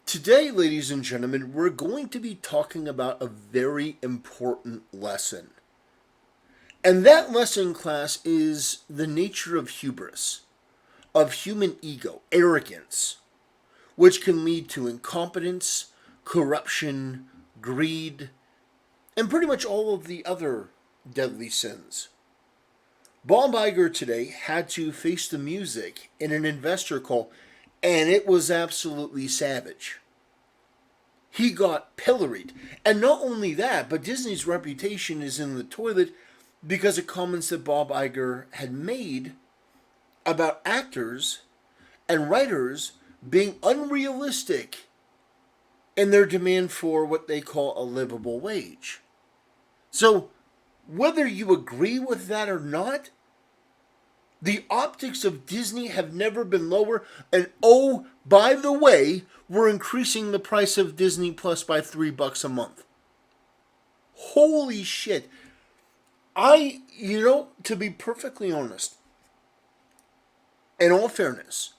Today, ladies and gentlemen, we're going to be talking about a very important lesson. And that lesson, class, is the nature of hubris, of human ego, arrogance, which can lead to incompetence, corruption, greed, and pretty much all of the other deadly sins. Bob Iger today had to face the music in an investor call, and it was absolutely savage. He got pilloried. And not only that, but Disney's reputation is in the toilet because of comments that Bob Iger had made about actors and writers being unrealistic in their demand for what they call a livable wage. So, whether you agree with that or not, the optics of Disney have never been lower. And oh, by the way, we're increasing the price of Disney Plus by $3 a month. Holy shit. To be perfectly honest, in all fairness,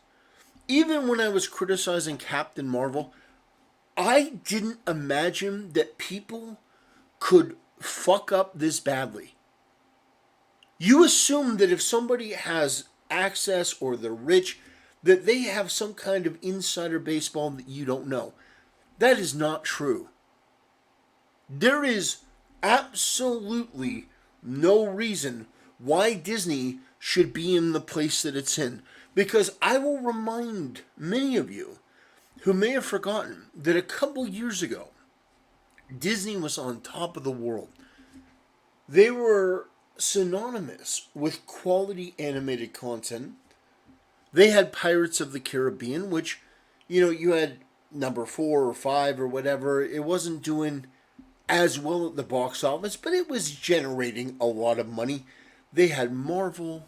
even when I was criticizing Captain Marvel, I didn't imagine that people could fuck up this badly. You assume that if somebody has access or they're rich, that they have some kind of insider baseball that you don't know. That is not true. There is absolutely no reason why Disney should be in the place that it's in. Because I will remind many of you who may have forgotten that a couple years ago, Disney was on top of the world. They were synonymous with quality animated content. They had Pirates of the Caribbean, which, you had number 4 or 5 or whatever. It wasn't doing as well at the box office, but it was generating a lot of money. They had Marvel,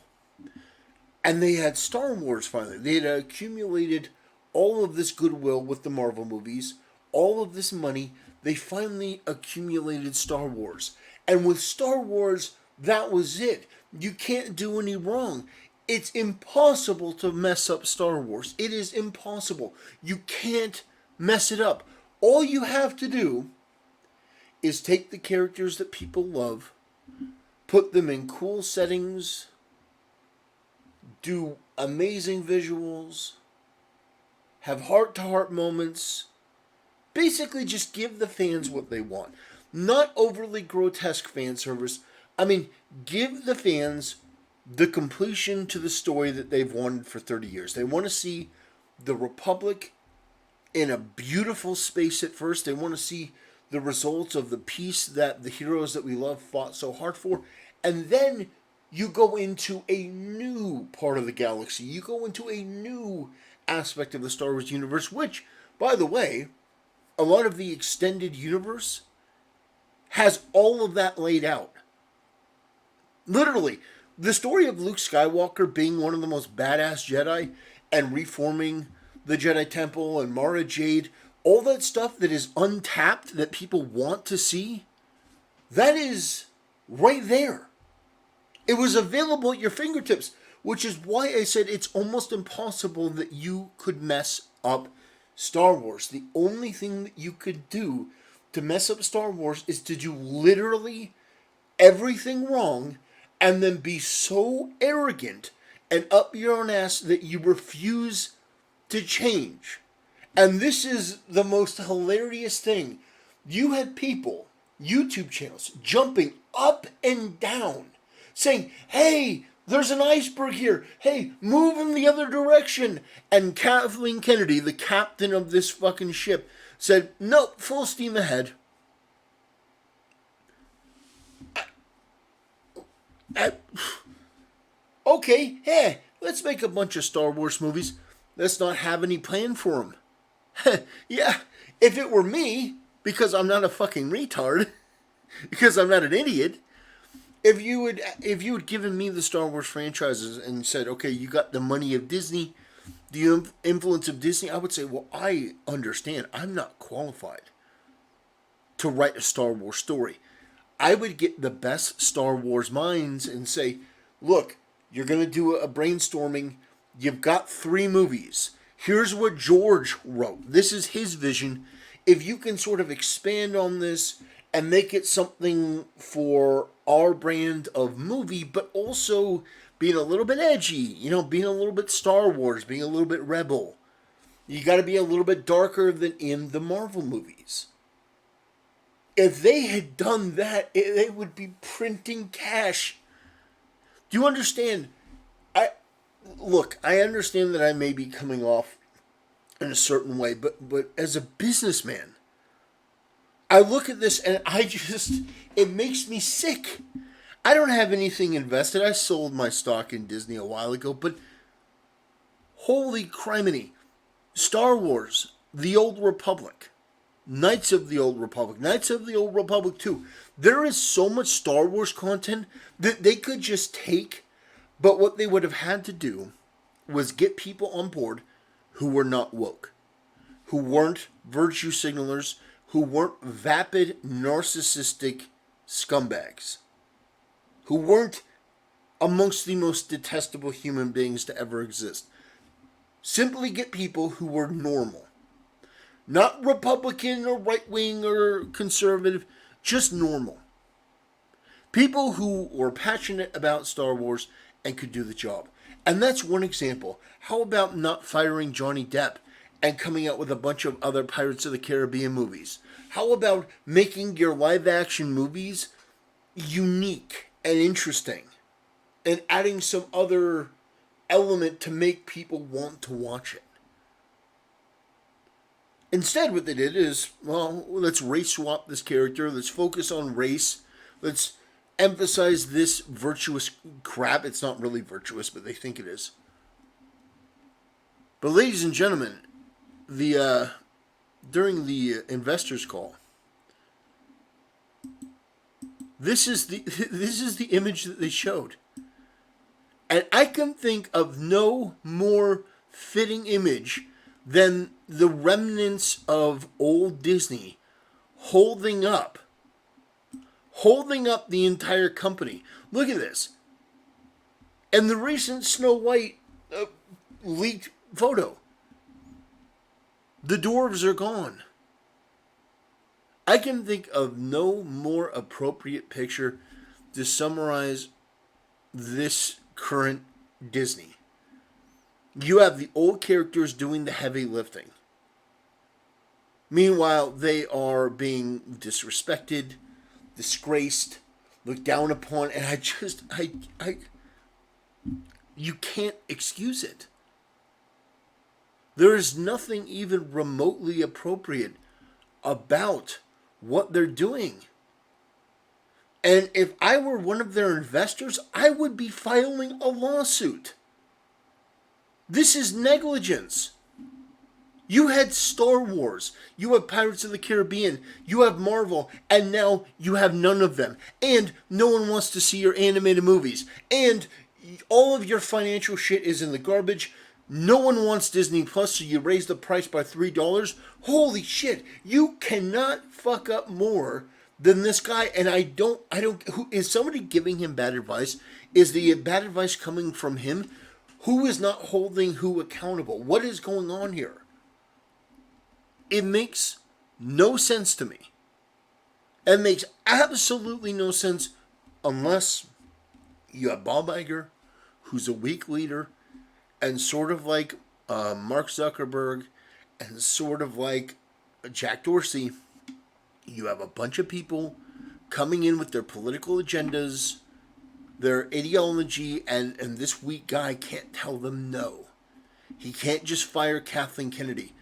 and they had Star Wars finally. They had accumulated all of this goodwill with the Marvel movies, all of this money. They finally accumulated Star Wars. And with Star Wars, that was it. You can't do any wrong. It's impossible to mess up Star Wars. It is impossible. You can't mess it up. All you have to do is take the characters that people love, put them in cool settings, do amazing visuals, have heart-to-heart moments, basically just give the fans what they want. Not overly grotesque fan service. Give the fans the completion to the story that they've wanted for 30 years. They want to see the Republic in a beautiful space at first. They want to see the results of the peace that the heroes that we love fought so hard for. And then you go into a new part of the galaxy. You go into a new aspect of the Star Wars universe, which, by the way, a lot of the extended universe has all of that laid out. Literally, the story of Luke Skywalker being one of the most badass Jedi and reforming the Jedi Temple and Mara Jade, all that stuff that is untapped that people want to see, that is right there. It was available at your fingertips, which is why I said it's almost impossible that you could mess up Star Wars. The only thing that you could do to mess up Star Wars is to do literally everything wrong and then be so arrogant and up your own ass that you refuse to change. And this is the most hilarious thing. You had people, YouTube channels, jumping up and down, saying, hey, there's an iceberg here. Hey, move in the other direction. And Kathleen Kennedy, the captain of this fucking ship, said, nope, full steam ahead. Okay, hey, let's make a bunch of Star Wars movies. Let's not have any plan for them. Yeah, if it were me, because I'm not a fucking retard, because I'm not an idiot, if you had given me the Star Wars franchises and said, okay, you got the money of Disney, the influence of Disney, I would say, well, I understand. I'm not qualified to write a Star Wars story. I would get the best Star Wars minds and say, look, you're going to do a brainstorming. You've got 3 movies. Here's what George wrote. This is his vision. If you can sort of expand on this and make it something for our brand of movie, but also being a little bit edgy, being a little bit Star Wars, being a little bit rebel. You got to be a little bit darker than in the Marvel movies. If they had done that, they would be printing cash. Do you understand? I understand that I may be coming off in a certain way, but as a businessman, I look at this and it makes me sick. I don't have anything invested. I sold my stock in Disney a while ago, but holy criminy. Star Wars, The Old Republic, Knights of the Old Republic, Knights of the Old Republic 2. There is so much Star Wars content that they could just take, but what they would have had to do was get people on board who were not woke, who weren't virtue signalers, who weren't vapid, narcissistic scumbags, who weren't amongst the most detestable human beings to ever exist. Simply get people who were normal. Not Republican or right-wing or conservative, just normal. People who were passionate about Star Wars and could do the job. And that's one example. How about not firing Johnny Depp and coming out with a bunch of other Pirates of the Caribbean movies? How about making your live-action movies unique and interesting and adding some other element to make people want to watch it? Instead, what they did is, well, let's race swap this character. Let's focus on race. Let's emphasize this virtuous crap. It's not really virtuous, but they think it is. But ladies and gentlemen, during the investors call, this is the image that they showed. And I can think of no more fitting image than the remnants of old Disney holding up the entire company. Look at this. And the recent Snow White leaked photo. The dwarves are gone. I can think of no more appropriate picture to summarize this current Disney. You have the old characters doing the heavy lifting. Meanwhile, they are being disrespected, disgraced, looked down upon, and you can't excuse it. There is nothing even remotely appropriate about what they're doing. And if I were one of their investors, I would be filing a lawsuit. This is negligence. You had Star Wars, you have Pirates of the Caribbean, you have Marvel, and now you have none of them. And no one wants to see your animated movies. And all of your financial shit is in the garbage. No one wants Disney Plus, so you raise the price by $3. Holy shit, you cannot fuck up more than this guy. And I don't, who is somebody giving him bad advice? Is the bad advice coming from him? Who is not holding who accountable? What is going on here? It makes no sense to me. It makes absolutely no sense unless you have Bob Iger, who's a weak leader, and sort of like Mark Zuckerberg, and sort of like Jack Dorsey. You have a bunch of people coming in with their political agendas, their ideology, and this weak guy can't tell them no. He can't just fire Kathleen Kennedy.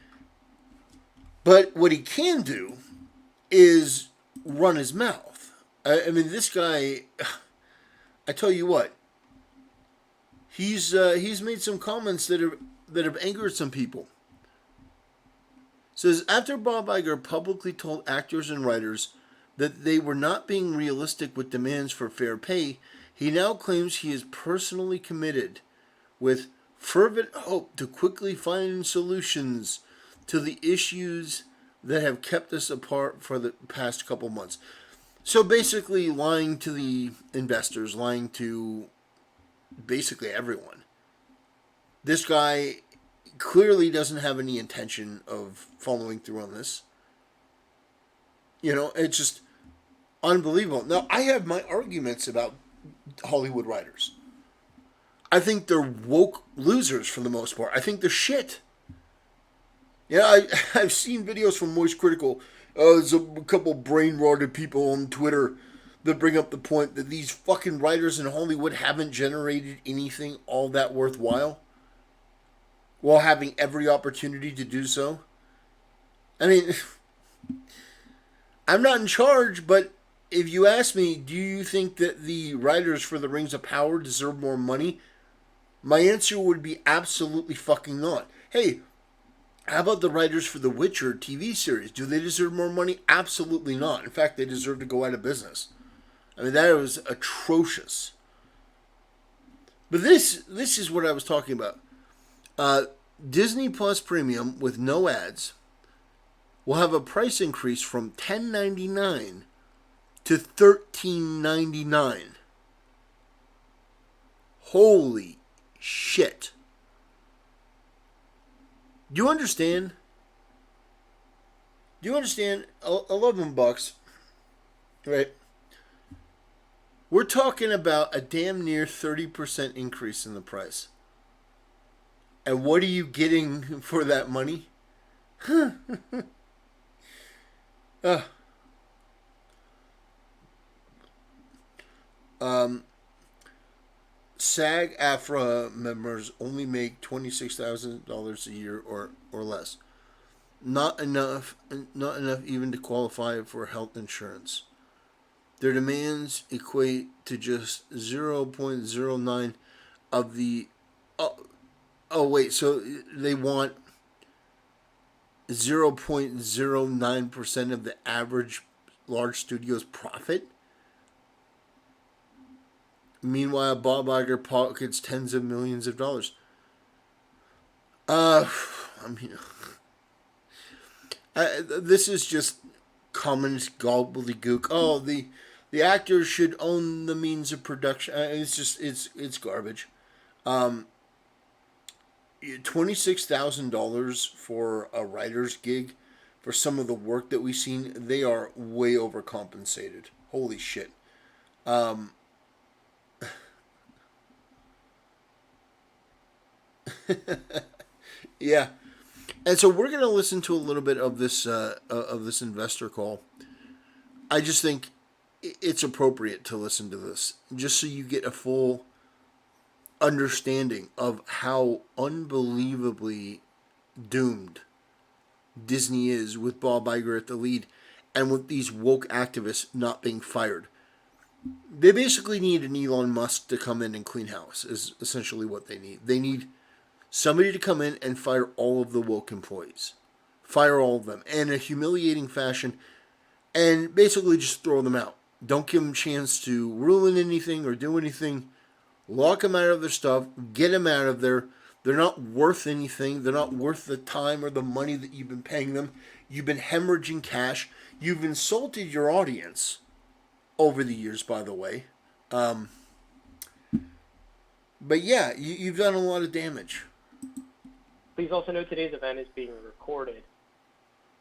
But what he can do is run his mouth. I mean, this guy, I tell you what, he's made some comments that have angered some people. It says, after Bob Iger publicly told actors and writers that they were not being realistic with demands for fair pay, he now claims he is personally committed with fervent hope to quickly find solutions to the issues that have kept us apart for the past couple months. So basically lying to the investors, lying to basically everyone. This guy clearly doesn't have any intention of following through on this. It's just unbelievable. Now, I have my arguments about Hollywood writers. I think they're woke losers for the most part. I think they're shit. I've seen videos from Moist Critical. There's a couple brain-rotted people on Twitter that bring up the point that these fucking writers in Hollywood haven't generated anything all that worthwhile while having every opportunity to do so. I mean, I'm not in charge, but if you ask me, do you think that the writers for the Rings of Power deserve more money? My answer would be absolutely fucking not. Hey, how about the writers for the Witcher TV series? Do they deserve more money? Absolutely not. In fact, they deserve to go out of business. I mean, that was atrocious. But this is what I was talking about. Disney Plus Premium with no ads will have a price increase from $10.99 to $13.99. Holy shit. Do you understand? Do you understand? $11, right? We're talking about a damn near 30% increase in the price. And what are you getting for that money? SAG-AFTRA members only make $26,000 a year or less. Not enough even to qualify for health insurance. Their demands equate to just 0.09 of the... so they want 0.09% of the average large studio's profit? Meanwhile, Bob Iger pockets tens of millions of dollars. This is just communist gobbledygook. Oh, the actors should own the means of production. It's garbage. $26,000 for a writer's gig for some of the work that we've seen. They are way overcompensated. Holy shit. Yeah. And so we're going to listen to a little bit of this investor call. I just think it's appropriate to listen to this, just so you get a full understanding of how unbelievably doomed Disney is with Bob Iger at the lead and with these woke activists not being fired. They basically need an Elon Musk to come in and clean house, is essentially what they need. They need somebody to come in and fire all of the woke employees. Fire all of them in a humiliating fashion and basically just throw them out. Don't give them a chance to ruin anything or do anything. Lock them out of their stuff. Get them out of there. They're not worth anything. They're not worth the time or the money that you've been paying them. You've been hemorrhaging cash. You've insulted your audience over the years, by the way. But yeah, you've done a lot of damage. Please also note today's event is being recorded.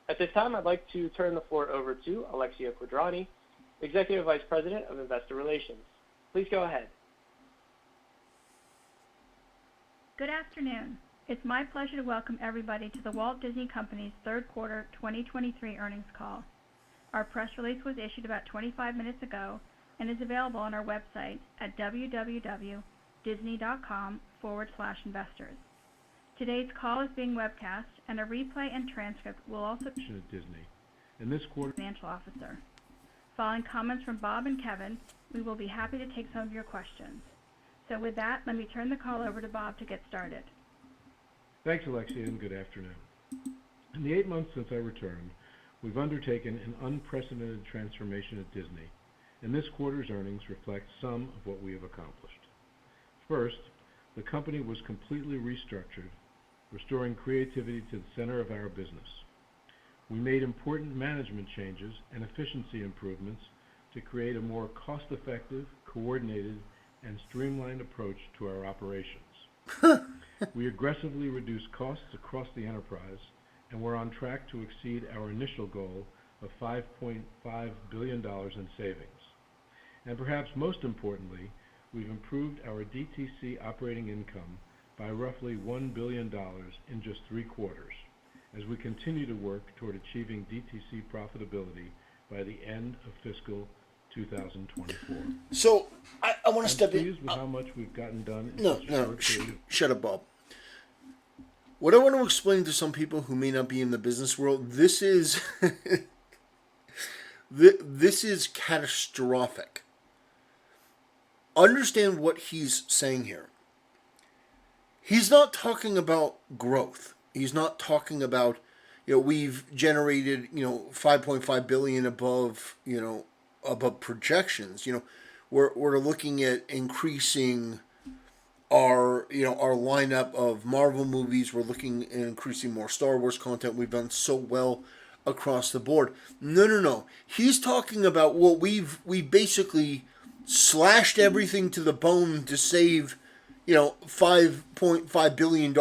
At this time, I'd like to turn the floor over to Alexia Quadrani, Executive Vice President of Investor Relations. Please go ahead. Good afternoon. It's my pleasure to welcome everybody to the Walt Disney Company's third quarter 2023 earnings call. Our press release was issued about 25 minutes ago and is available on our website at www.disney.com/investors. Today's call is being webcast, and a replay and transcript will also be at Disney. In this quarter, Financial Officer. Following comments from Bob and Kevin, we will be happy to take some of your questions. So with that, let me turn the call over to Bob to get started. Thanks, Alexia, and good afternoon. In the 8 months since I returned, we've undertaken an unprecedented transformation at Disney, and this quarter's earnings reflect some of what we have accomplished. First, the company was completely restructured, restoring creativity to the center of our business. We made important management changes and efficiency improvements to create a more cost-effective, coordinated, and streamlined approach to our operations. We aggressively reduced costs across the enterprise, and we're on track to exceed our initial goal of $5.5 billion in savings. And perhaps most importantly, we've improved our DTC operating income by roughly $1 billion in just 3 quarters, as we continue to work toward achieving DTC profitability by the end of fiscal 2024. So I want to step in. I'm pleased with how much we've gotten done in No, such a no, short period. shut up, Bob. What I want to explain to some people who may not be in the business world, this is this is catastrophic. Understand what he's saying here. He's not talking about growth. He's not talking about, we've generated, 5.5 billion above, above projections. We're looking at increasing our lineup of Marvel movies. We're looking at increasing more Star Wars content. We've done so well across the board. No. He's talking about what we basically slashed everything to the bone to save, $5.5 billion.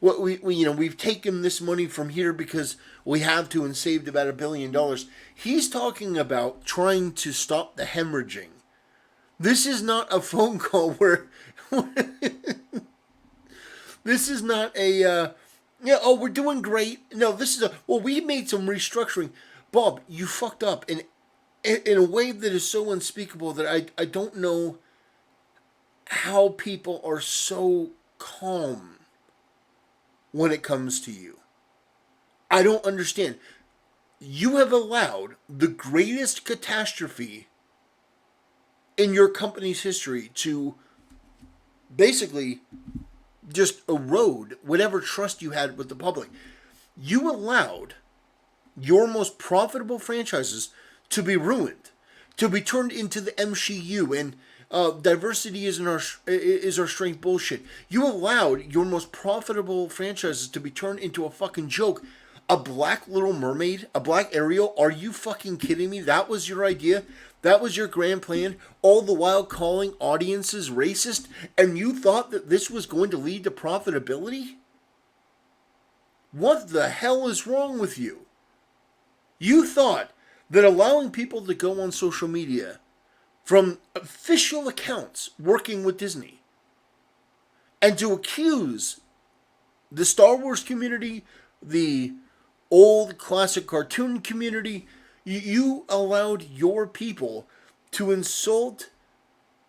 What we've taken this money from here because we have to and saved about $1 billion. He's talking about trying to stop the hemorrhaging. This is not a phone call where this is not a we're doing great. No, this is we made some restructuring. Bob, you fucked up in a way that is so unspeakable that I don't know how people are so calm when it comes to you. I don't understand. You have allowed the greatest catastrophe in your company's history to basically just erode whatever trust you had with the public. You allowed your most profitable franchises to be ruined, to be turned into the MCU and diversity is our strength bullshit. You allowed your most profitable franchises to be turned into a fucking joke. A Black Little Mermaid, a Black Ariel, are you fucking kidding me? That was your idea? That was your grand plan? All the while calling audiences racist? And you thought that this was going to lead to profitability? What the hell is wrong with you? You thought that allowing people to go on social media from official accounts working with Disney and to accuse the Star Wars community, the old classic cartoon community, you allowed your people to insult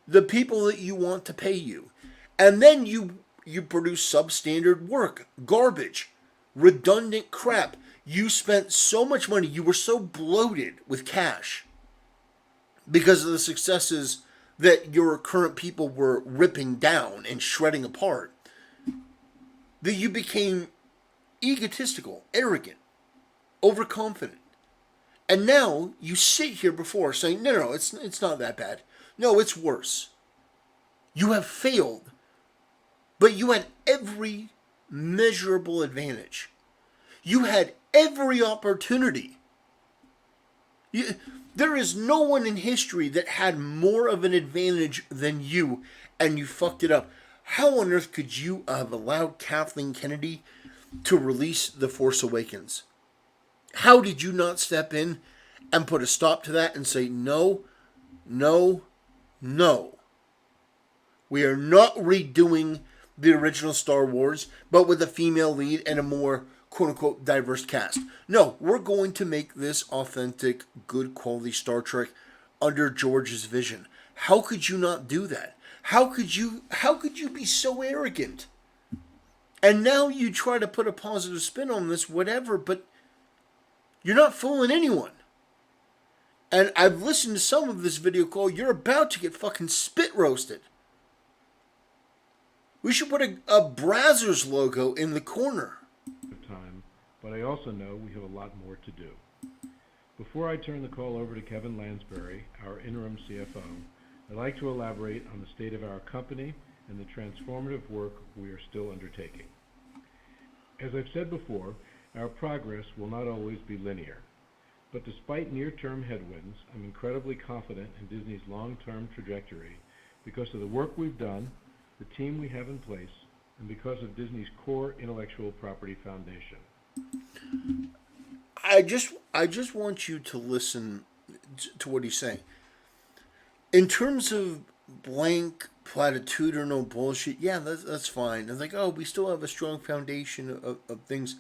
the people that you want to pay you. And then you produce substandard work, garbage, redundant crap. You spent so much money, you were so bloated with cash because of the successes that your current people were ripping down and shredding apart, that you became egotistical, arrogant, overconfident. And now you sit here before saying, no, it's not that bad. No, it's worse. You have failed, but you had every measurable advantage. You had every opportunity. There is no one in history that had more of an advantage than you, and you fucked it up. How on earth could you have allowed Kathleen Kennedy to release The Force Awakens? How did you not step in and put a stop to that and say, no, no, no. We are not redoing the original Star Wars, but with a female lead and a more quote-unquote diverse cast. No, we're going to make this authentic, good quality Star Trek under George's vision. How could you not do that? How could you be so arrogant? And now you try to put a positive spin on this, whatever, but you're not fooling anyone. And I've listened to some of this video call. You're about to get fucking spit roasted. We should put a Brazzers logo in the corner. Time, but I also know we have a lot more to do. Before I turn the call over to Kevin Lansbury, our interim CFO, I'd like to elaborate on the state of our company and the transformative work we are still undertaking. As I've said before, our progress will not always be linear. But despite near-term headwinds, I'm incredibly confident in Disney's long-term trajectory because of the work we've done, the team we have in place, and because of Disney's core intellectual property foundation. I just want you to listen to what he's saying. In terms of blank platitudinal bullshit, yeah, that's fine. It's like, oh, we still have a strong foundation of things.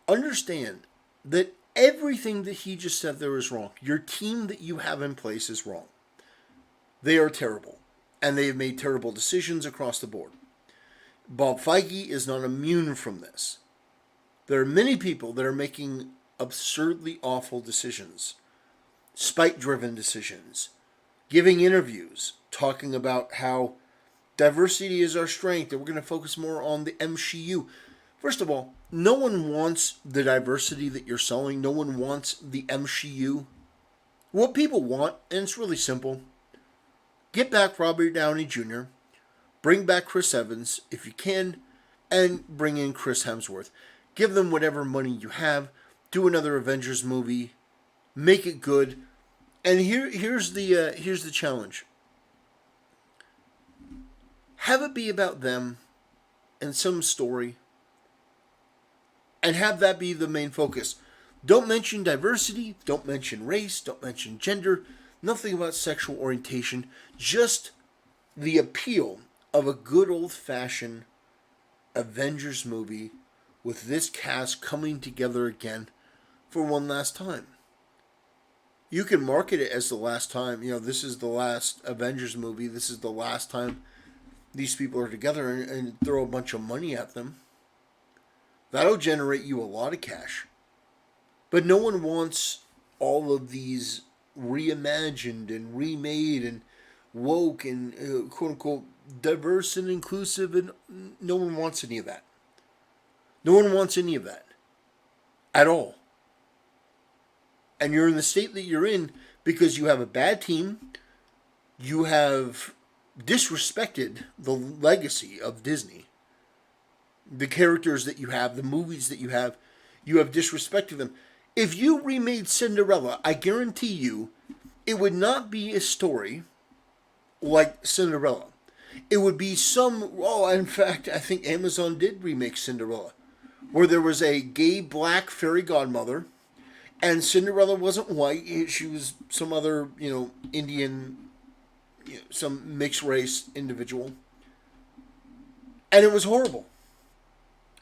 Understand that everything that he just said there is wrong. Your team that you have in place is wrong. They are terrible. And they have made terrible decisions across the board. Bob Feige is not immune from this. There are many people that are making absurdly awful decisions, spite-driven decisions, giving interviews, talking about how diversity is our strength, and we're going to focus more on the MCU. First of all, no one wants the diversity that you're selling. No one wants the MCU. What people want, and it's really simple, get back Robert Downey Jr., bring back Chris Evans, if you can, and bring in Chris Hemsworth. Give them whatever money you have. Do another Avengers movie. Make it good. And here's the challenge. Have it be about them and some story. And have that be the main focus. Don't mention diversity. Don't mention race. Don't mention gender. Nothing about sexual orientation. Just the appeal of a good old-fashioned Avengers movie with this cast coming together again for one last time. You can market it as the last time. This is the last Avengers movie. This is the last time these people are together, and throw a bunch of money at them. That'll generate you a lot of cash. But no one wants all of these reimagined and remade and woke and quote-unquote diverse and inclusive, and no one wants any of that. No one wants any of that. At all. And you're in the state that you're in because you have a bad team. You have disrespected the legacy of Disney. The characters that you have, the movies that you have disrespected them. If you remade Cinderella, I guarantee you, it would not be a story like Cinderella. It would be in fact, I think Amazon did remake Cinderella, where there was a gay black fairy godmother, and Cinderella wasn't white. She was some other, Indian, some mixed race individual. And it was horrible.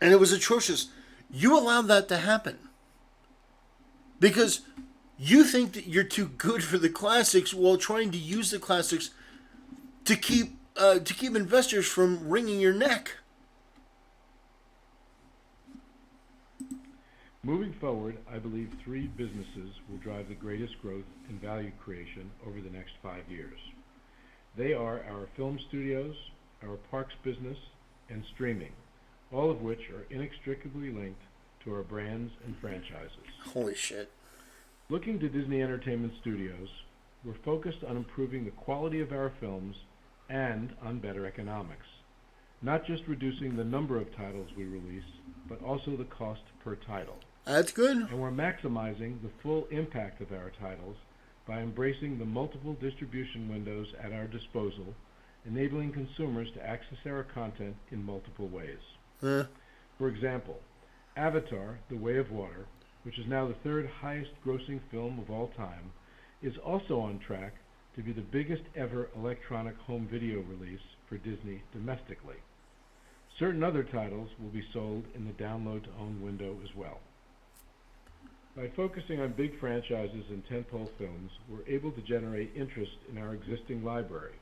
And it was atrocious. You allowed that to happen. Because you think that you're too good for the classics while trying to use the classics to keep investors from wringing your neck. Moving forward, I believe 3 businesses will drive the greatest growth and value creation over the next 5 years. They are our film studios, our parks business, and streaming, all of which are inextricably linked to our brands and franchises. Holy shit. Looking to Disney Entertainment Studios, we're focused on improving the quality of our films and on better economics. Not just reducing the number of titles we release, but also the cost per title. That's good. And we're maximizing the full impact of our titles by embracing the multiple distribution windows at our disposal, enabling consumers to access our content in multiple ways. For example, Avatar: The Way of Water, which is now the 3rd highest grossing film of all time, is also on track to be the biggest ever electronic home video release for Disney domestically. Certain other titles will be sold in the download-to-own window as well. By focusing on big franchises and tentpole films, we're able to generate interest in our existing library.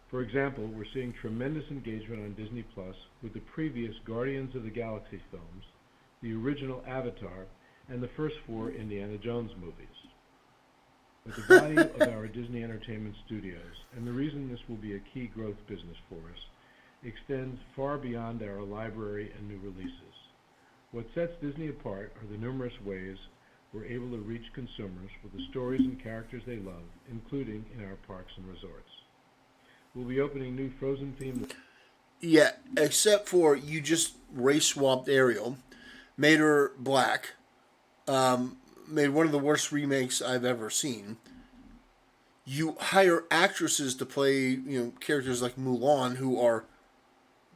For example, we're seeing tremendous engagement on Disney Plus with the previous Guardians of the Galaxy films, the original Avatar, and the first 4 Indiana Jones movies. But the value of our Disney Entertainment Studios, and the reason this will be a key growth business for us, extends far beyond our library and new releases. What sets Disney apart are the numerous ways we're able to reach consumers with the stories and characters they love, including in our parks and resorts. We'll be opening new Frozen-themed... Yeah, except for you just race-swapped Ariel, made her black, made one of the worst remakes I've ever seen. You hire actresses to play, characters like Mulan, who are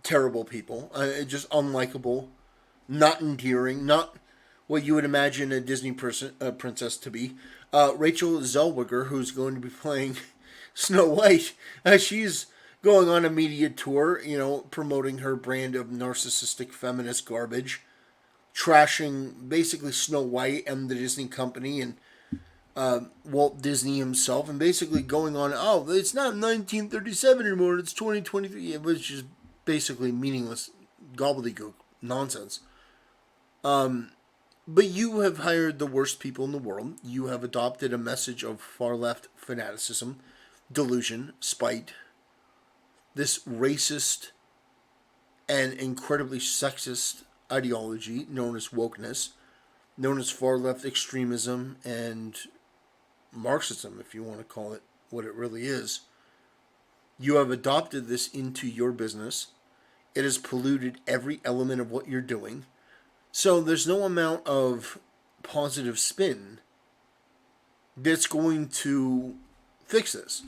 terrible people, just unlikable, not endearing, not what you would imagine a Disney princess to be. Rachel Zellweger, who's going to be playing Snow White, she's going on a media tour, promoting her brand of narcissistic feminist garbage, trashing basically Snow White and the Disney company and Walt Disney himself, and basically going on, oh, it's not 1937 anymore, it's 2023, which is basically meaningless gobbledygook nonsense. But you have hired the worst people in the world. You have adopted a message of far left fanaticism, delusion, spite, this racist and incredibly sexist ideology known as wokeness, known as far left extremism and Marxism, if you want to call it what it really is. You have adopted this into your business. It has polluted every element of what you're doing. So there's no amount of positive spin that's going to fix this.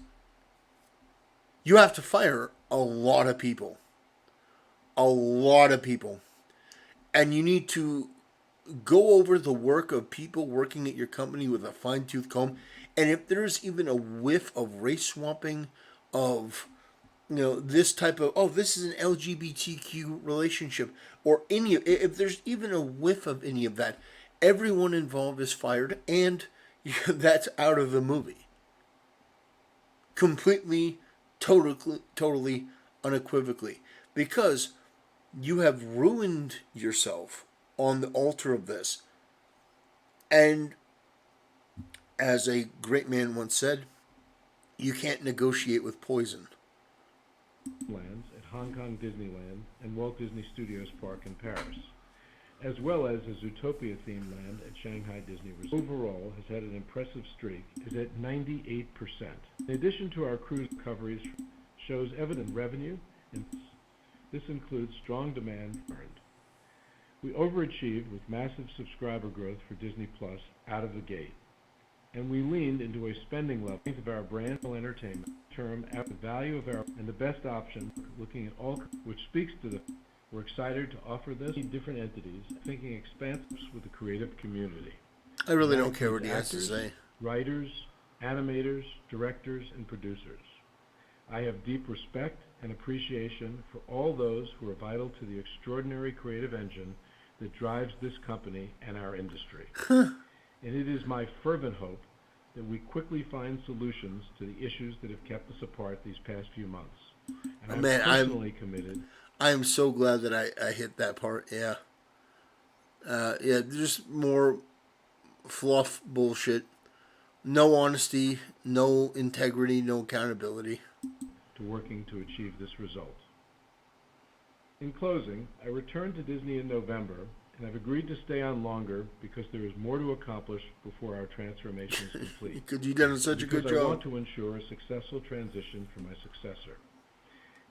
You have to fire a lot of people. A lot of people. And you need to go over the work of people working at your company with a fine-tooth comb. And if there's even a whiff of race swapping, of this type of, oh, this is an LGBTQ relationship, or if there's even a whiff of any of that, everyone involved is fired, and that's out of the movie. Completely, totally, unequivocally. Because you have ruined yourself on the altar of this. And as a great man once said, you can't negotiate with poison. Lands at Hong Kong Disneyland and Walt Disney Studios Park in Paris, as well as a Zootopia-themed land at Shanghai Disney Resort. Overall, has had an impressive streak, is at 98%. In addition to our cruise recoveries, shows evident revenue, and this includes strong demand earned. We overachieved with massive subscriber growth for Disney Plus out of the gate, and we leaned into a spending level of our brand entertainment term at the value of our and the best option, looking at all, which speaks to the. We're excited to offer this to different entities, thinking expansive with the creative community. I really don't care what he has to say. Writers, animators, directors, and producers. I have deep respect and appreciation for all those who are vital to the extraordinary creative engine that drives this company and our industry. And it is my fervent hope that we quickly find solutions to the issues that have kept us apart these past few months. And I'm personally committed. I am so glad that I hit that part. Yeah. Just more fluff bullshit. No honesty, no integrity, no accountability. To working to achieve this result. In closing, I returned to Disney in November, and I've agreed to stay on longer because there is more to accomplish before our transformation is complete. Because you've done such a good job. Because I want to ensure a successful transition for my successor.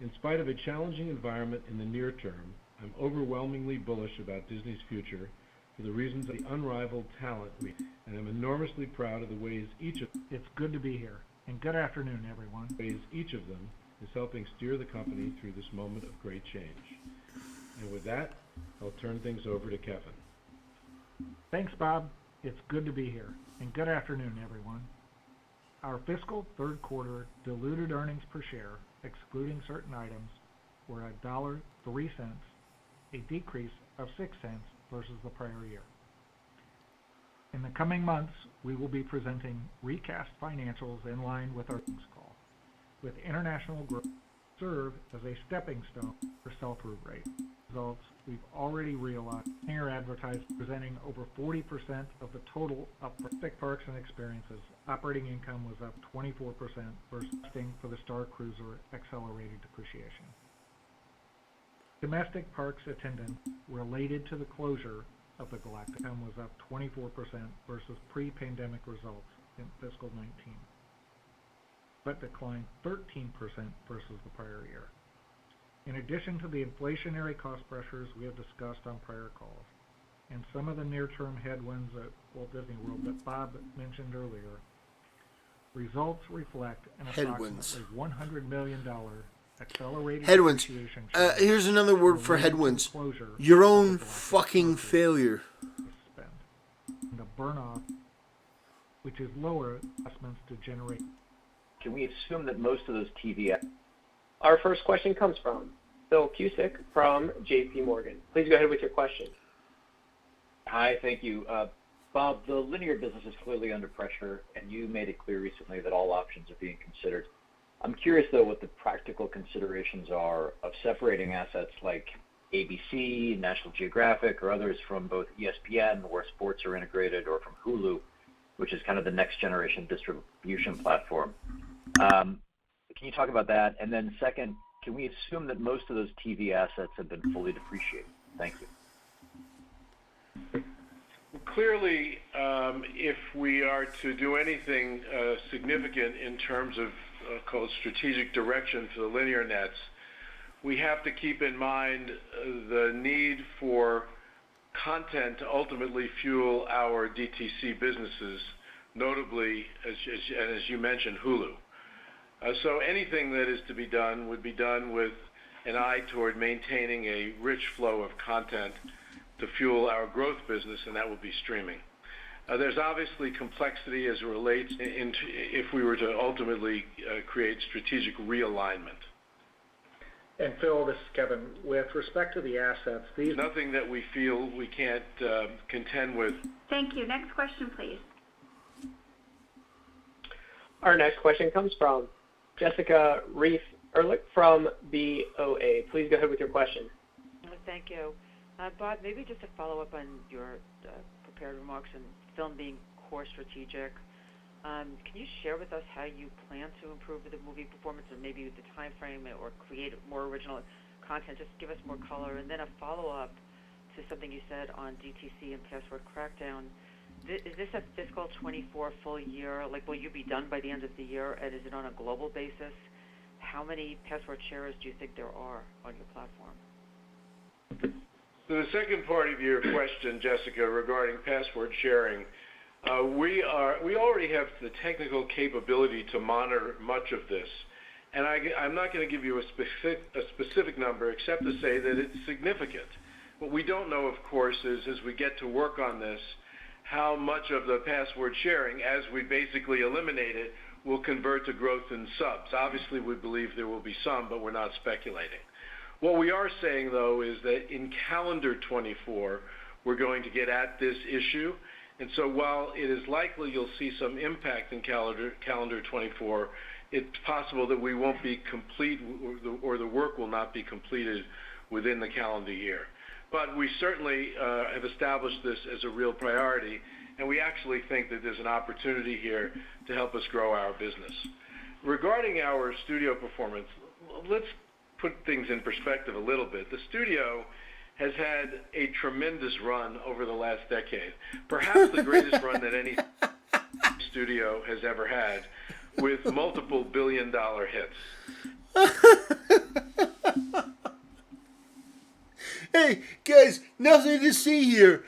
In spite of a challenging environment in the near term, I'm overwhelmingly bullish about Disney's future for the reasons of the unrivaled talent and I'm enormously proud of the ways It's good to be here, and good afternoon, everyone. Ways each of them is helping steer the company through this moment of great change. And with that, I'll turn things over to Kevin. Thanks, Bob. It's good to be here, and good afternoon, everyone. Our fiscal third quarter diluted earnings per share, excluding certain items, were $1.03, a decrease of 6 cents versus the prior year. In the coming months, we will be presenting recast financials in line with our earnings call, with international growth serve as a stepping stone for sell-through rate. Results we've already realized. Here advertised presenting over 40% of the total up for Pacific Parks and Experiences. Operating income was up 24% versus for the Star Cruiser accelerated depreciation. Domestic parks attendance related to the closure of the Galactic was up 24% versus pre-pandemic results in fiscal 19, but declined 13% versus the prior year. In addition to the inflationary cost pressures we have discussed on prior calls, and some of the near-term headwinds at Walt Disney World that Bob mentioned earlier, results reflect an approximately $100 million accelerated Headwinds. depreciation charge, Here's another word for related to the headwinds. closure Your of own the Galactic fucking Archive failure. spend, and the burn-off, which is lower investments to generate. Can we assume that most of those TV Our first question comes from Phil Cusick from J.P. Morgan. Please go ahead with your question. Hi, thank you. Bob, the linear business is clearly under pressure, and you made it clear recently that all options are being considered. I'm curious, though, what the practical considerations are of separating assets like ABC, National Geographic, or others from both ESPN, where sports are integrated, or from Hulu, which is kind of the next generation distribution platform. Can you talk about that? And then second, can we assume that most of those TV assets have been fully depreciated? Thank you. Clearly, if we are to do anything significant in terms of called strategic direction for the linear nets, we have to keep in mind the need for content to ultimately fuel our DTC businesses, notably, as you mentioned, Hulu. So anything that is to be done would be done with an eye toward maintaining a rich flow of content to fuel our growth business, and that will be streaming. There's obviously complexity as it relates if we were to ultimately create strategic realignment. And Phil, this is Kevin. With respect to the assets, these... Nothing that we feel we can't contend with. Thank you. Next question, please. Our next question comes from Jessica Reif Ehrlich from BOA. Please go ahead with your question. Thank you. Bob, maybe just to follow up on your prepared remarks and film being core strategic, can you share with us how you plan to improve the movie performance, or maybe the time frame, or create more original content? Just give us more color. And then a follow-up to something you said on DTC and Password Crackdown. Is this a fiscal 24 full year? Like, will you be done by the end of the year? And is it on a global basis? How many password sharers do you think there are on your platform? So the second part of your question, Jessica, regarding password sharing, we already have the technical capability to monitor much of this, and I'm not going to give you a specific number except to say that it's significant. What we don't know, of course, is as we get to work on this, how much of the password sharing, as we basically eliminate it, will convert to growth in subs. Obviously, we believe there will be some, but we're not speculating. What we are saying, though, is that in calendar 24, we're going to get at this issue. And so while it is likely you'll see some impact in calendar 24, it's possible that we won't be complete, or the work will not be completed within the calendar year. But we certainly have established this as a real priority, and we actually think that there's an opportunity here to help us grow our business. Regarding our studio performance, let's put things in perspective a little bit. The studio has had a tremendous run over the last decade, perhaps the greatest run that any studio has ever had, with multiple billion-dollar hits. Hey, guys, nothing to see here.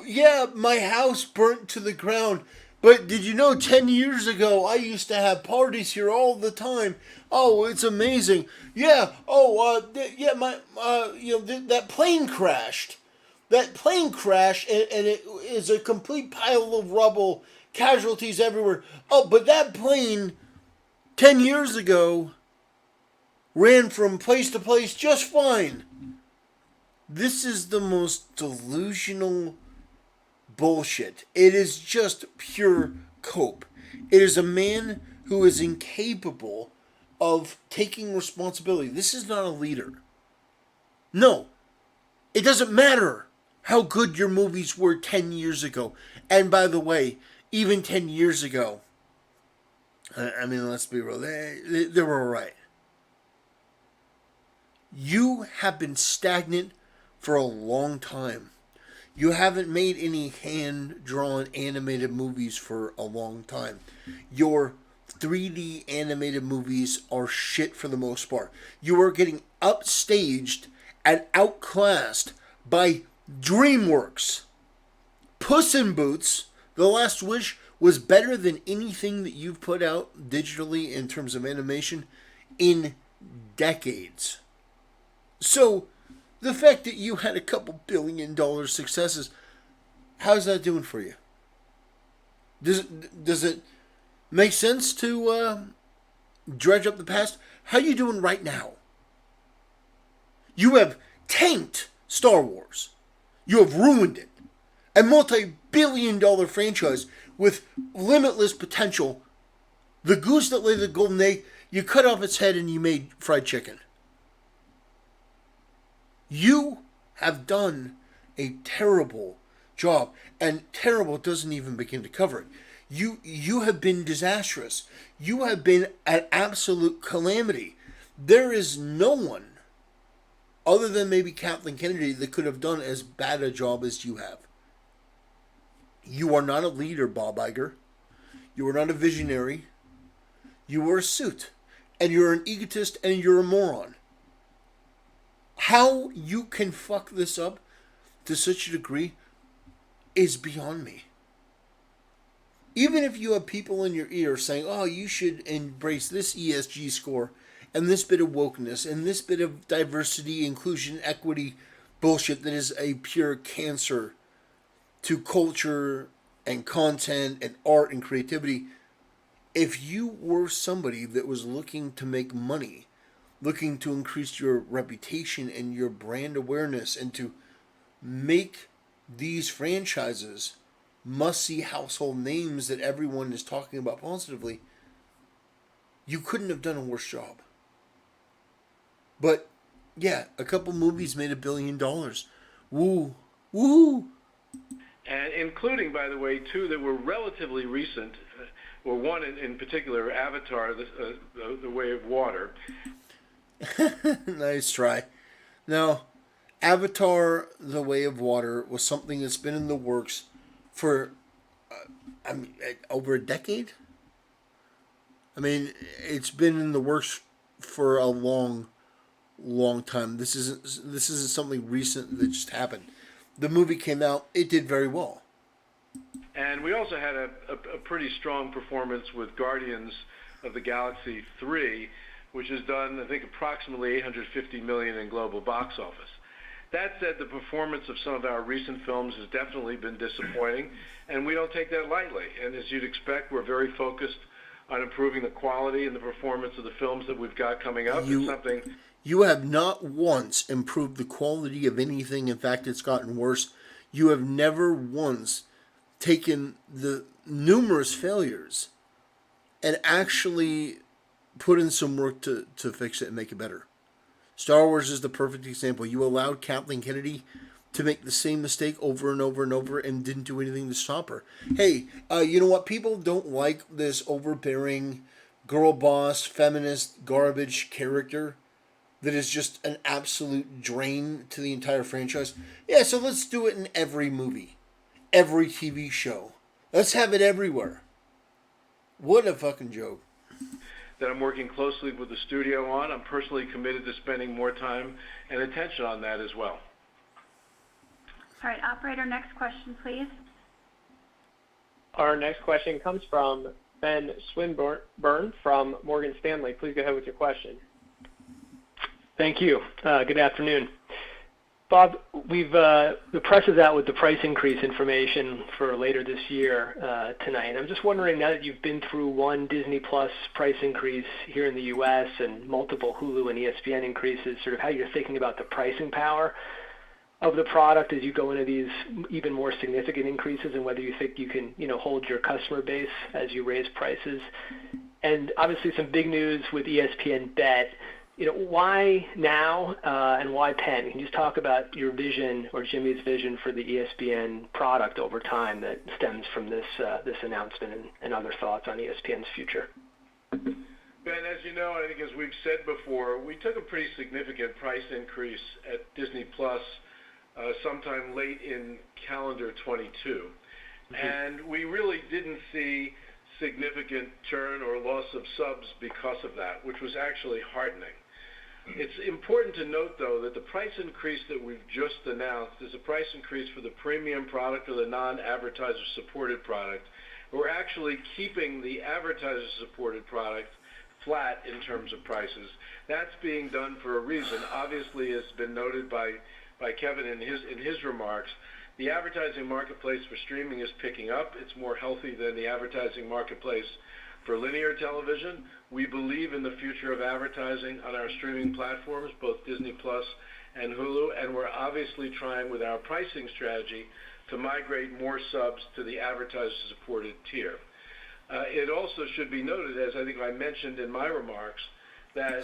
Yeah, my house burnt to the ground. But did you know 10 years ago I used to have parties here all the time? Oh, it's amazing. Yeah. Oh, that plane crashed. That plane crashed, and it is a complete pile of rubble, casualties everywhere. Oh, but that plane 10 years ago ran from place to place just fine. This is the most delusional bullshit. It is just pure cope. It is a man who is incapable of taking responsibility. This is not a leader. No. It doesn't matter how good your movies were 10 years ago. And by the way, even 10 years ago, I mean, let's be real, they were all right. You have been stagnant for a long time. You haven't made any hand-drawn animated movies for a long time. Your 3D animated movies are shit for the most part. You are getting upstaged and outclassed by DreamWorks. Puss in Boots, The Last Wish, was better than anything that you've put out digitally in terms of animation in decades. So the fact that you had a couple $1 billion successes, how's that doing for you? Does it make sense to dredge up the past? How you doing right now? You have tanked Star Wars. You have ruined it. A multi-billion-dollar franchise with limitless potential. The goose that laid the golden egg, you cut off its head and you made fried chicken. You have done a terrible job, and terrible doesn't even begin to cover it. You have been disastrous. You have been an absolute calamity. There is no one, other than maybe Kathleen Kennedy, that could have done as bad a job as you have. You are not a leader, Bob Iger. You are not a visionary. You are a suit. And you're an egotist and you're a moron. How you can fuck this up to such a degree is beyond me. Even if you have people in your ear saying, oh, you should embrace this ESG score and this bit of wokeness and this bit of diversity, inclusion, equity bullshit that is a pure cancer to culture and content and art and creativity. If you were somebody that was looking to make money, looking to increase your reputation and your brand awareness and to make these franchises must-see household names that everyone is talking about positively, you couldn't have done a worse job. But, yeah, a couple movies made $1 billion. Woo. Woo. And including, by the way, two that were relatively recent, or one in particular, Avatar, the Way of Water. Nice try. Now, Avatar, The Way of Water was something that's been in the works for, over a decade? I mean, it's been in the works for a long time. This isn't something recent that just happened. The movie came out, it did very well. And we also had a pretty strong performance with Guardians of the Galaxy 3, which has done, I think, approximately $850 million in global box office. That said, the performance of some of our recent films has definitely been disappointing, and we don't take that lightly. And as you'd expect, we're very focused on improving the quality and the performance of the films that we've got coming up. You have not once improved the quality of anything. In fact, it's gotten worse. You have never once taken the numerous failures and actually put in some work to fix it and make it better. Star Wars is the perfect example. You allowed Kathleen Kennedy to make the same mistake over and over and over and didn't do anything to stop her. Hey, you know what? People don't like this overbearing girl boss, feminist, garbage character that is just an absolute drain to the entire franchise. Yeah, so let's do it in every movie, every TV show. Let's have it everywhere. What a fucking joke. That I'm working closely with the studio on. I'm personally committed to spending more time and attention on that as well. All right, operator, next question, please. Our next question comes from Ben Swinburne from Morgan Stanley. Please go ahead with your question. Thank you. Good afternoon. Bob, the press is out with the price increase information for later this year tonight. I'm just wondering, now that you've been through one Disney Plus price increase here in the U.S. and multiple Hulu and ESPN increases, sort of how you're thinking about the pricing power of the product as you go into these even more significant increases, and whether you think you can, hold your customer base as you raise prices. And obviously some big news with ESPN Bet. Why now and why Penn? Can you just talk about your vision, or Jimmy's vision, for the ESPN product over time that stems from this announcement, and other thoughts on ESPN's future? Ben, as you know, I think as we've said before, we took a pretty significant price increase at Disney Plus sometime late in calendar 22. Mm-hmm. And we really didn't see significant churn or loss of subs because of that, which was actually heartening. It's important to note, though, that the price increase that we've just announced is a price increase for the premium product or the non-advertiser supported product. We're actually keeping the advertiser supported product flat in terms of prices. That's being done for a reason. Obviously, it's been noted by Kevin in his remarks. The advertising marketplace for streaming is picking up. It's more healthy than the advertising marketplace for linear television. We believe in the future of advertising on our streaming platforms, both Disney Plus and Hulu, and we're obviously trying with our pricing strategy to migrate more subs to the advertiser-supported tier. It also should be noted, as I think I mentioned in my remarks, that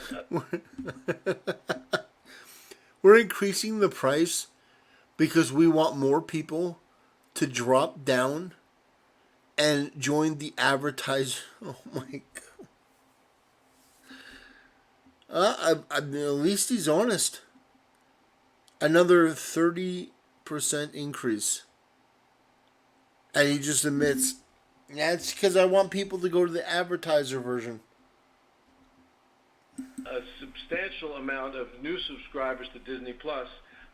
we're increasing the price because we want more people to drop down and join the advertiser. Oh my God. At least he's honest. Another 30% increase. And he just admits, yeah, it's because I want people to go to the advertiser version. A substantial amount of new subscribers to Disney Plus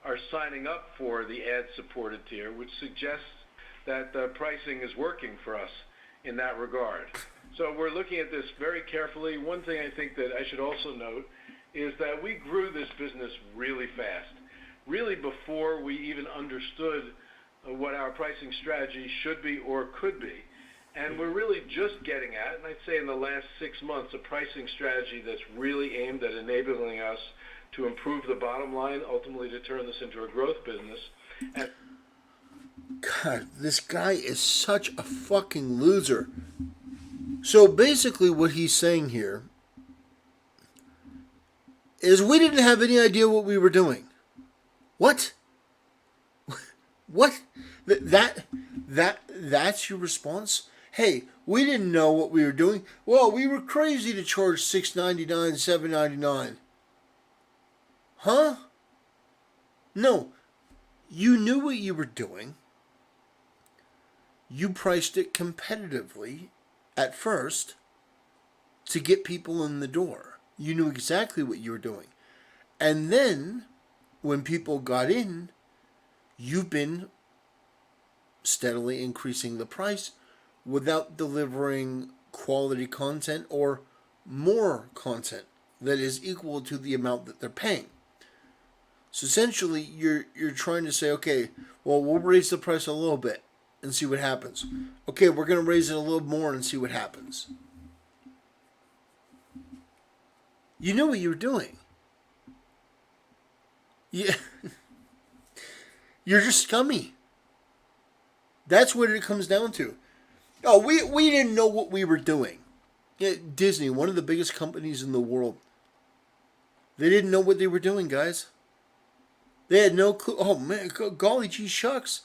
are signing up for the ad-supported tier, which suggests that the pricing is working for us in that regard. So we're looking at this very carefully. One thing I think that I should also note is that we grew this business really fast, really before we even understood what our pricing strategy should be or could be. And we're really just getting at, and I'd say in the last 6 months, a pricing strategy that's really aimed at enabling us to improve the bottom line, ultimately to turn this into a growth business. And God, this guy is such a fucking loser. So basically what he's saying here is we didn't have any idea what we were doing. What? What? That's your response? Hey, we didn't know what we were doing. Well, we were crazy to charge $6.99, $7.99. Huh? No. You knew what you were doing. You priced it competitively at first to get people in the door. You knew exactly what you were doing. And then, when people got in, you've been steadily increasing the price without delivering quality content or more content that is equal to the amount that they're paying. So essentially, you're trying to say, okay, well, we'll raise the price a little bit and see what happens. Okay, we're going to raise it a little more and see what happens. You knew what you were doing. Yeah. You're just scummy. That's what it comes down to. Oh, we didn't know what we were doing. Yeah, Disney, one of the biggest companies in the world. They didn't know what they were doing, guys. They had no clue. Oh, man, golly gee shucks.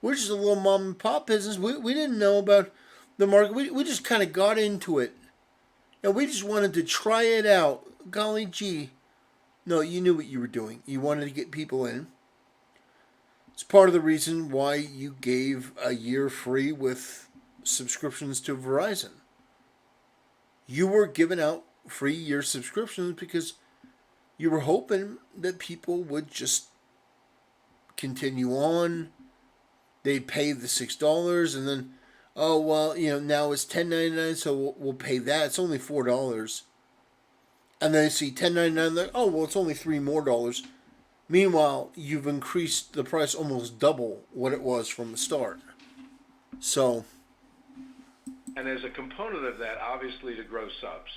We're just a little mom and pop business. We didn't know about the market. We just kind of got into it. And we just wanted to try it out. Golly gee. No, you knew what you were doing. You wanted to get people in. It's part of the reason why you gave a year free with subscriptions to Verizon. You were giving out free year subscriptions because you were hoping that people would just continue on. They'd pay the $6 and then, oh, well, now it's $10.99, so we'll pay that. It's only $4. And then they see $10.99, like, oh, well, it's only $3 more. Meanwhile, you've increased the price almost double what it was from the start. So. And as a component of that, obviously, to grow subs.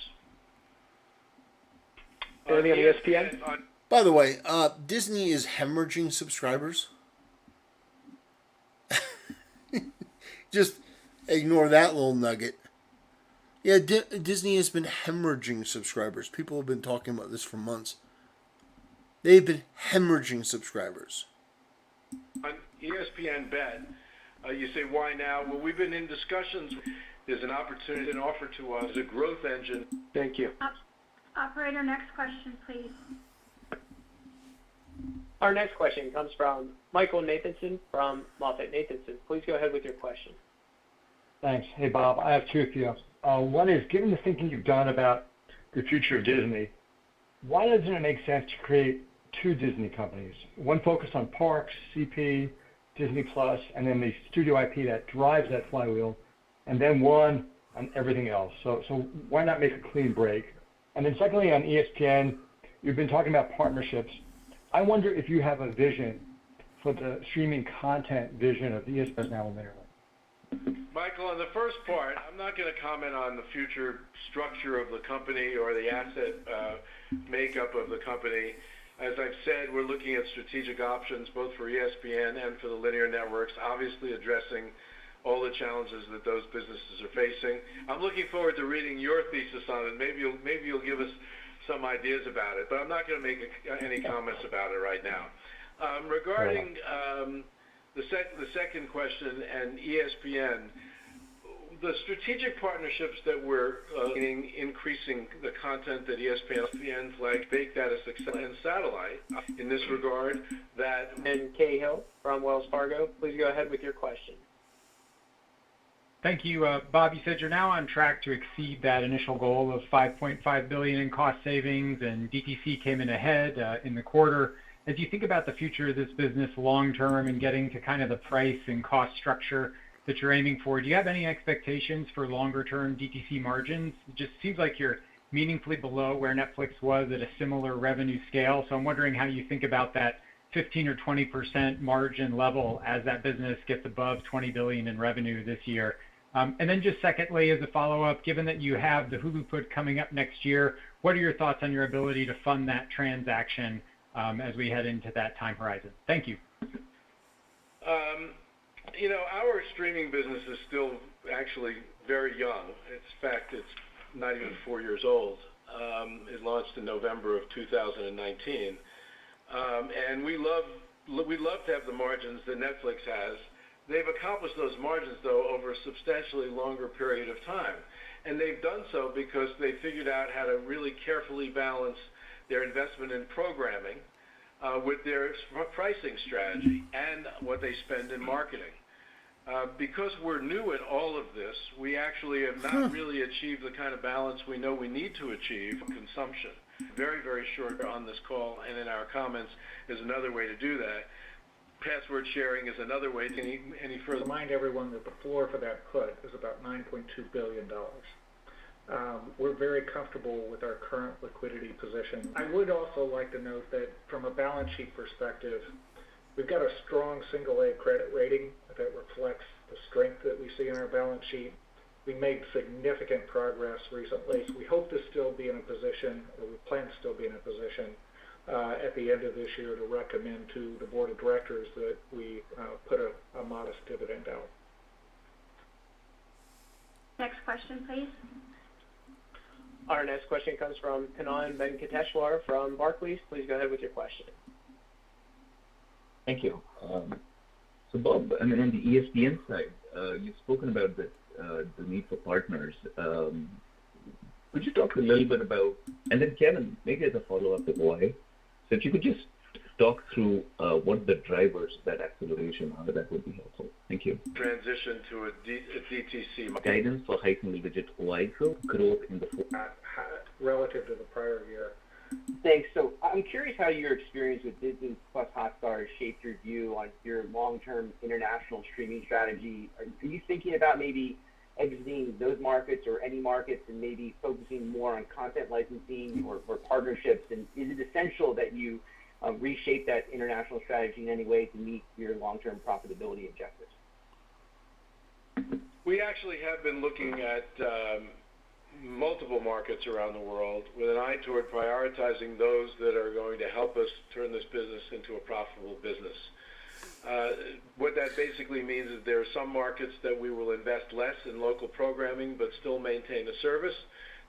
Anything on ESPN? By the way, Disney is hemorrhaging subscribers. Just ignore that little nugget. Yeah, Disney has been hemorrhaging subscribers. People have been talking about this for months. They've been hemorrhaging subscribers. On ESPN Bet, you say, why now? Well, we've been in discussions. There's an opportunity, an offer to us, a growth engine. Thank you. Operator, next question, please. Our next question comes from Michael Nathanson from MoffettNathanson. Please go ahead with your question. Thanks. Hey, Bob. I have two for you. One is, given the thinking you've done about the future of Disney, why doesn't it make sense to create two Disney companies? One focused on parks, CP, Disney Plus, and then the studio IP that drives that flywheel, and then one on everything else. So why not make a clean break? And then secondly, on ESPN, you've been talking about partnerships. I wonder if you have a vision for the streaming content vision of ESPN now in Maryland. Michael, on the first part, I'm not going to comment on the future structure of the company or the asset makeup of the company. As I've said, we're looking at strategic options both for ESPN and for the linear networks, obviously addressing all the challenges that those businesses are facing. I'm looking forward to reading your thesis on it. Maybe you'll give us some ideas about it, but I'm not going to make any comments about it right now. Regarding the second question and ESPN, the strategic partnerships that we're increasing the content that ESPN flag, make that a success and satellite in this regard. That And Cahill from Wells Fargo, please go ahead with your question. Thank you. Bob, you said you're now on track to exceed that initial goal of $5.5 billion in cost savings, and DTC came in ahead in the quarter. As you think about the future of this business long term and getting to kind of the price and cost structure that you're aiming for, do you have any expectations for longer term DTC margins? It just seems like you're meaningfully below where Netflix was at a similar revenue scale. So I'm wondering how you think about that 15 or 20% margin level as that business gets above $20 billion in revenue this year. And then just secondly, as a follow-up, given that you have the Hulu put coming up next year, what are your thoughts on your ability to fund that transaction as we head into that time horizon? Thank you. Our streaming business is still actually very young. In fact, it's not even 4 years old. It launched in November of 2019. And we love to have the margins that Netflix has. They've accomplished those margins, though, over a substantially longer period of time. And they've done so because they figured out how to really carefully balance their investment in programming with their pricing strategy and what they spend in marketing. Because we're new at all of this, we actually have not really achieved the kind of balance we know we need to achieve in consumption. Very, very short on this call and in our comments is another way to do that. Password sharing is another way. Any further? Remind everyone that the floor for that put is about $9.2 billion. We're very comfortable with our current liquidity position. I would also like to note that from a balance sheet perspective, we've got a strong single-A credit rating that reflects the strength that we see in our balance sheet. We made significant progress recently. So we hope to still be in a position, or we plan to still be in a position at the end of this year to recommend to the board of directors that we put a modest dividend out. Next question, please. Our next question comes from Kannan Venkateshwar from Barclays. Please go ahead with your question. Thank you. So Bob, on the ESPN side, you've spoken about the need for partners. Could you talk a little bit about, and then Kevin, maybe as a follow-up to why, so if you could just talk through what the drivers of that acceleration are, that would be helpful. Thank you. Transition to a DTC. Guidance for high single-digit OI growth in the relative to the prior year. Thanks. So I'm curious how your experience with Disney Plus Hotstar has shaped your view on your long-term international streaming strategy. Are you thinking about maybe exiting those markets or any markets and maybe focusing more on content licensing or partnerships? And is it essential that you reshape that international strategy in any way to meet your long-term profitability objectives? We actually have been looking at multiple markets around the world with an eye toward prioritizing those that are going to help us turn this business into a profitable business. What that basically means is there are some markets that we will invest less in local programming but still maintain a service.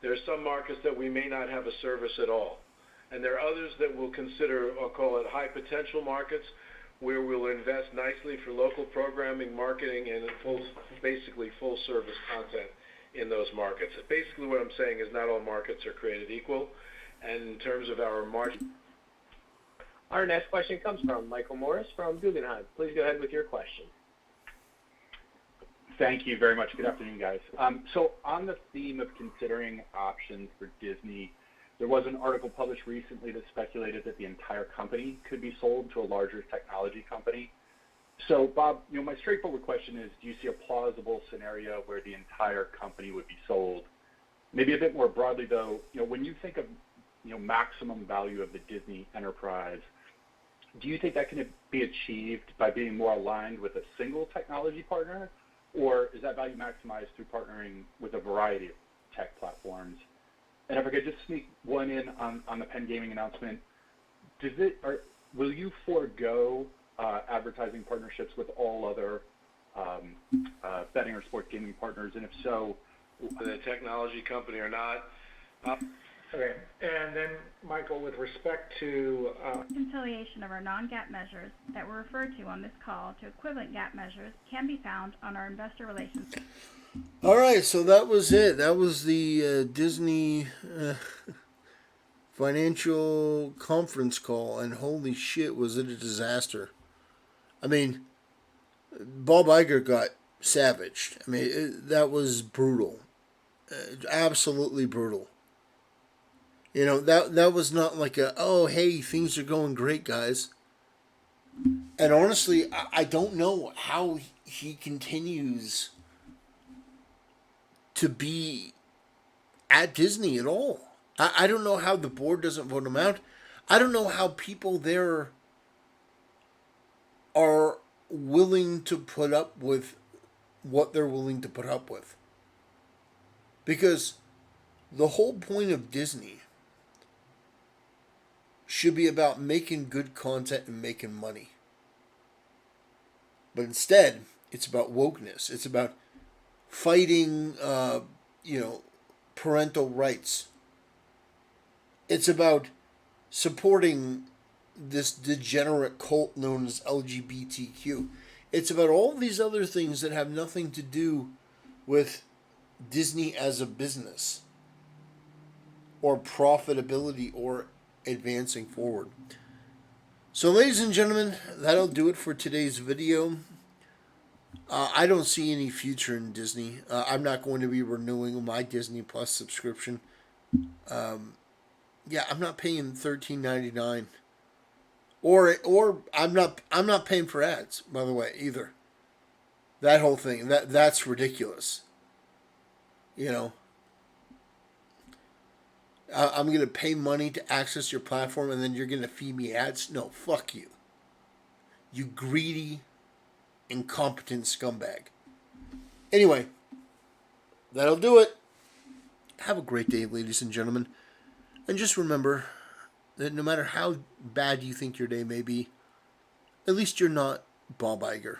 There are some markets that we may not have a service at all. And there are others that we'll consider, I'll call it high potential markets, where we'll invest nicely for local programming, marketing, and basically full service content in those markets. Basically what I'm saying is not all markets are created equal. And in terms of our margin. Our next question comes from Michael Morris from Guggenheim. Please go ahead with your question. Thank you very much. Good afternoon, guys. So on the theme of considering options for Disney, there was an article published recently that speculated that the entire company could be sold to a larger technology company. So, Bob, my straightforward question is, do you see a plausible scenario where the entire company would be sold? Maybe a bit more broadly, though, when you think of, maximum value of the Disney enterprise, do you think that can be achieved by being more aligned with a single technology partner, or is that value maximized through partnering with a variety of tech platforms? And if I could just sneak one in on the Penn Gaming announcement, will you forego advertising partnerships with all other betting or sports gaming partners, and if so, the technology company or not? Okay, and then Michael, with respect to Reconciliation of our non-GAAP measures that were referred to on this call to equivalent GAAP measures can be found on our investor relations. All right, so that was it. That was the Disney financial conference call, and holy shit, was it a disaster. I mean, Bob Iger got savaged. I mean, that was brutal. Absolutely brutal. That was not like oh, hey, things are going great, guys. And honestly, I don't know how he continues to be at Disney at all. I don't know how the board doesn't vote him out. I don't know how people there are willing to put up with what they're willing to put up with. Because the whole point of Disney should be about making good content and making money. But instead, it's about wokeness. It's about fighting, parental rights. It's about supporting this degenerate cult known as LGBTQ. It's about all these other things that have nothing to do with Disney as a business or profitability or advancing forward. So, ladies and gentlemen, that'll do it for today's video. I don't see any future in Disney. I'm not going to be renewing my Disney Plus subscription. I'm not paying $13.99, or I'm not paying for ads, by the way, either. That whole thing, that's ridiculous. I'm going to pay money to access your platform, and then you're going to feed me ads? No, fuck you. You greedy, incompetent scumbag. Anyway, that'll do it. Have a great day, ladies and gentlemen. And just remember that no matter how bad you think your day may be, at least you're not Bob Iger.